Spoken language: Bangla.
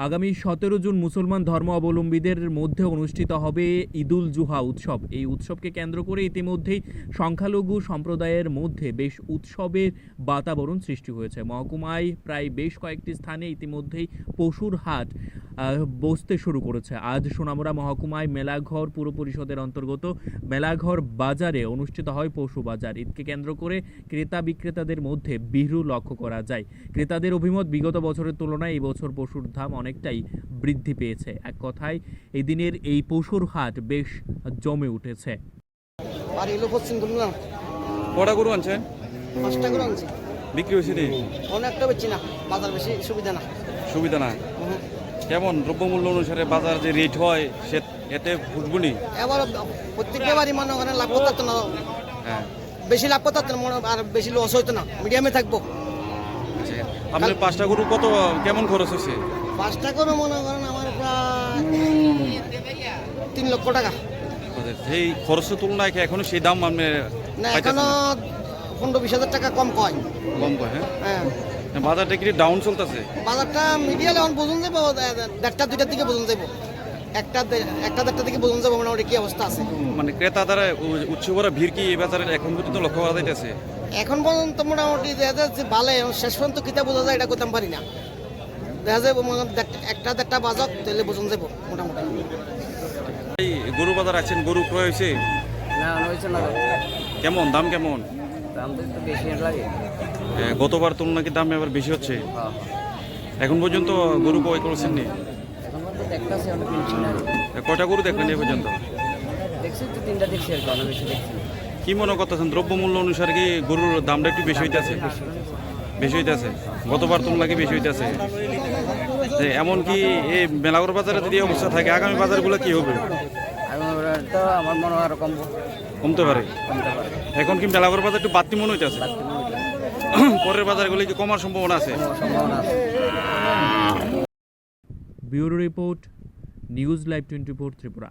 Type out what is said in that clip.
আগামী 17 জুন মুসলমান ধর্মাবলম্বীদের মধ্যে অনুষ্ঠিত হবে ঈদুল জুহা উৎসব। এই উৎসবকে কেন্দ্র করে ইতিমধ্যেই সংখ্যালঘু সম্প্রদায়ের মধ্যে বেশ উৎসবের বাতাবরণ সৃষ্টি হয়েছে। মহকুমায় প্রায় বেশ কয়েকটি স্থানে ইতিমধ্যেই পশুর হাট বসতে শুরু করেছে। আজ সোনামুড়া মহকুমায় মেলাঘর পুর পরিষদের অন্তর্গত মেলাঘর বাজারে অনুষ্ঠিত হয় পশু বাজার। ঈদকে কেন্দ্র করে ক্রেতা বিক্রেতাদের মধ্যে বিহ্র লক্ষ্য করা যায়। ক্রেতাদের অভিমত, বিগত বছরের তুলনায় এই বছর পশুর দাম অনেকটাই বৃদ্ধি পেয়েছে। এক কথায় এই দিনের এই পশুর হাট বেশ জমে উঠেছে। আর এলো পশ্চিম দুমলা কটা গরু আনছেন? 5টা করে আনছি। বিক্রি হয়েছে রে? অনেকটা বেচছি না, বাজার বেশি সুবিধা না। সুবিধা না? কেমন দ্রব্যমূল্য অনুসারে বাজার যে রেট হয় সে এতে ফুটবুনি? এবার প্রত্যেক ব্যাপারই মনে করেন লাভ করতে না। হ্যাঁ, বেশি লাভ করতে না, আর বেশি লস হইতো না, মিডিয়ামে থাকবো। আপনার 5টা গরু কত কেমন খরচ হয়েছে? 5টা করে মনে করেন আমার প্রায় 3 লক্ষ টাকা। সেই খরচের তুলনায় কি এখনো সেই দাম আপনি না, পাইতেছেন এখনো না? 15-20 হাজার টাকা কম কয়। কম কয়? হ্যাঁ, বাজারটা কি ডাউন চলতেছে? বাজারটা মিডিয়াম এখন বুঝুন যাবো 1:30-2টার দিকে বুঝুন যাবো, 1:00-1:30 দিকে বুঝুন যাবো মোটামুটি কি অবস্থা আছে। মানে ক্রেতা দ্বারা উৎসব করা ভিড় কি এই বাজারে এখন পর্যন্ত লক্ষ্য করা যাইতেছে? এখন পর্যন্ত মোটামুটি দেখা যাচ্ছে ভালো, শেষ পর্যন্ত কিতা বোঝা যায় এটা করতাম পারি না। দেখা যায় 1:00-1:30 বাজক তাহলে বুঝুন যাবো মোটামুটি। এই গরু বাজার আছেন, গরু ক্রয় হয়েছে? না, হয়েছে না। কেমন দাম কেমন? দাম তো একটু বেশি লাগে। গতবার তুলনায় কি দাম এবার বেশি হচ্ছে? এখন পর্যন্ত গরু ক্রয় করেছেন নি? এখন তো দেখতেছি, অনেক কিনছি না। কয়টা গরু দেখলেন এই পর্যন্ত? দেখছি তো 3টা দেখছি, আর অনেক বেশি দেখছি। কি মনে করতেছেন দ্রব্যমূল্য অনুসারে কি গরুর দামটা একটু বেশি হইতেছে? বেশি হইতেছে? গতবার তুলনায় কি বেশি হইতেছে? এমনকি এই মেলাঘর বাজারে যদি এই অবস্থা থাকে আগামী বাজারগুলো কি হবে? তো আমার মনে হয় আরো কমতে পারে। এখন কি মেলাঘর বাজার একটু বাড়তি মনে হইতেছে? পরের বাজারগুলো কি কমার সম্ভাবনা আছে? Bureau report, news live 24 Tripura.